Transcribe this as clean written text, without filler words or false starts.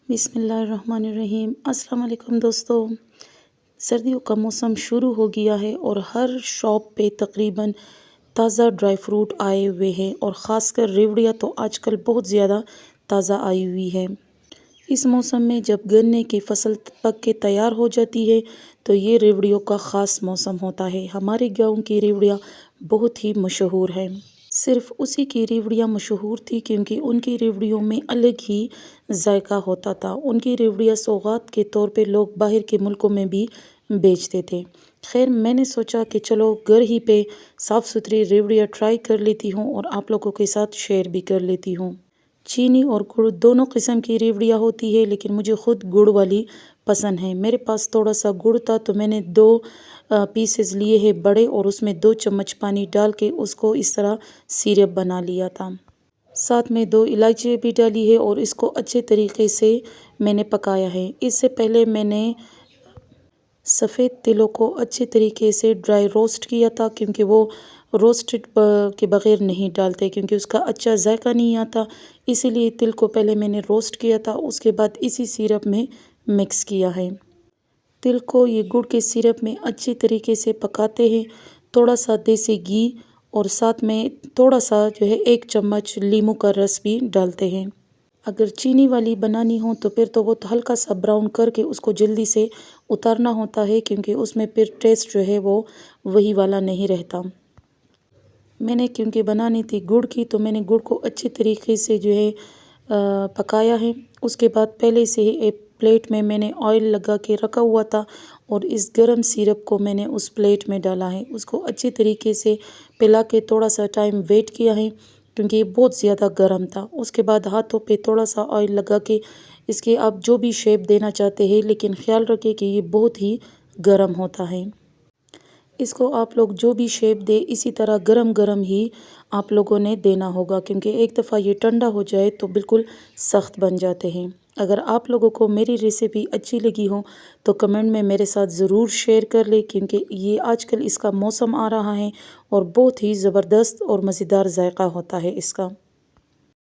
بسم اللہ الرحمن الرحیم۔ السلام علیکم دوستو، سردیوں کا موسم شروع ہو گیا ہے اور ہر شاپ پہ تقریباً تازہ ڈرائی فروٹ آئے ہوئے ہیں، اور خاص کر ریوڑیاں تو آج کل بہت زیادہ تازہ آئی ہوئی ہے۔ اس موسم میں جب گنے کی فصل پک کے تیار ہو جاتی ہے تو یہ ریوڑیوں کا خاص موسم ہوتا ہے۔ ہمارے گاؤں کی ریوڑیاں بہت ہی مشہور ہیں۔ صرف اسی کی ریوڑیاں مشہور تھی کیونکہ ان کی ریوڑیوں میں الگ ہی ذائقہ ہوتا تھا۔ ان کی ریوڑیاں سوغات کے طور پہ لوگ باہر کے ملکوں میں بھی بیچتے تھے۔ خیر، میں نے سوچا کہ چلو گھر ہی پہ صاف ستھری ریوڑیاں ٹرائی کر لیتی ہوں اور آپ لوگوں کے ساتھ شیئر بھی کر لیتی ہوں۔ چینی اور گڑ دونوں قسم کی ریوڑیاں ہوتی ہے، لیکن مجھے خود گڑ والی پسند ہے۔ میرے پاس تھوڑا سا گڑ تھا تو میں نے 2 پیسز لیے ہیں بڑے، اور اس میں 2 چمچ پانی ڈال کے اس کو اس طرح سیرپ بنا لیا تھا۔ ساتھ میں 2 الائچی بھی ڈالی ہے اور اس کو اچھے طریقے سے میں نے پکایا ہے۔ اس سے پہلے میں نے سفید تلوں کو اچھے طریقے سے ڈرائی روسٹ کیا تھا، کیونکہ وہ روسٹڈ کے بغیر نہیں ڈالتے کیونکہ اس کا اچھا ذائقہ نہیں آتا، اسی لیے تل کو پہلے میں نے روسٹ کیا تھا، اس کے بعد اسی سیرپ میں مکس کیا ہے۔ تل کو یہ گڑ کے سیرپ میں اچھی طریقے سے پکاتے ہیں، تھوڑا سا دیسی گھی اور ساتھ میں تھوڑا سا 1 چمچ لیموں کا رس بھی ڈالتے ہیں۔ اگر چینی والی بنانی ہو تو پھر تو وہ ہلکا سا براؤن کر کے اس کو جلدی سے اتارنا ہوتا ہے، کیونکہ اس میں پھر ٹیسٹ وہ وہی والا نہیں رہتا۔ میں نے کیونکہ بنانی تھی گڑ کی تو میں نے گڑ کو اچھی طریقے سے پکایا ہے۔ اس کے بعد پہلے سے ہی ایک پلیٹ میں نے آئل لگا کے رکھا ہوا تھا، اور اس گرم سیرپ کو میں نے اس پلیٹ میں ڈالا ہے۔ اس کو اچھی طریقے سے پلا کے تھوڑا سا ٹائم ویٹ کیا ہے، کیونکہ یہ بہت زیادہ گرم تھا۔ اس کے بعد ہاتھوں پہ تھوڑا سا آئل لگا کے اس کے آپ جو بھی شیپ دینا چاہتے ہیں، لیکن خیال رکھیں کہ یہ بہت ہی گرم ہوتا ہے۔ اس کو آپ لوگ جو بھی شیپ دے اسی طرح گرم گرم ہی آپ لوگوں نے دینا ہوگا، کیونکہ ایک دفعہ یہ ٹھنڈا ہو جائے تو بالکل سخت بن جاتے ہیں۔ اگر آپ لوگوں کو میری ریسیپی اچھی لگی ہو تو کمنٹ میں میرے ساتھ ضرور شیئر کر لیں، کیونکہ یہ آج کل اس کا موسم آ رہا ہے اور بہت ہی زبردست اور مزیدار ذائقہ ہوتا ہے اس کا۔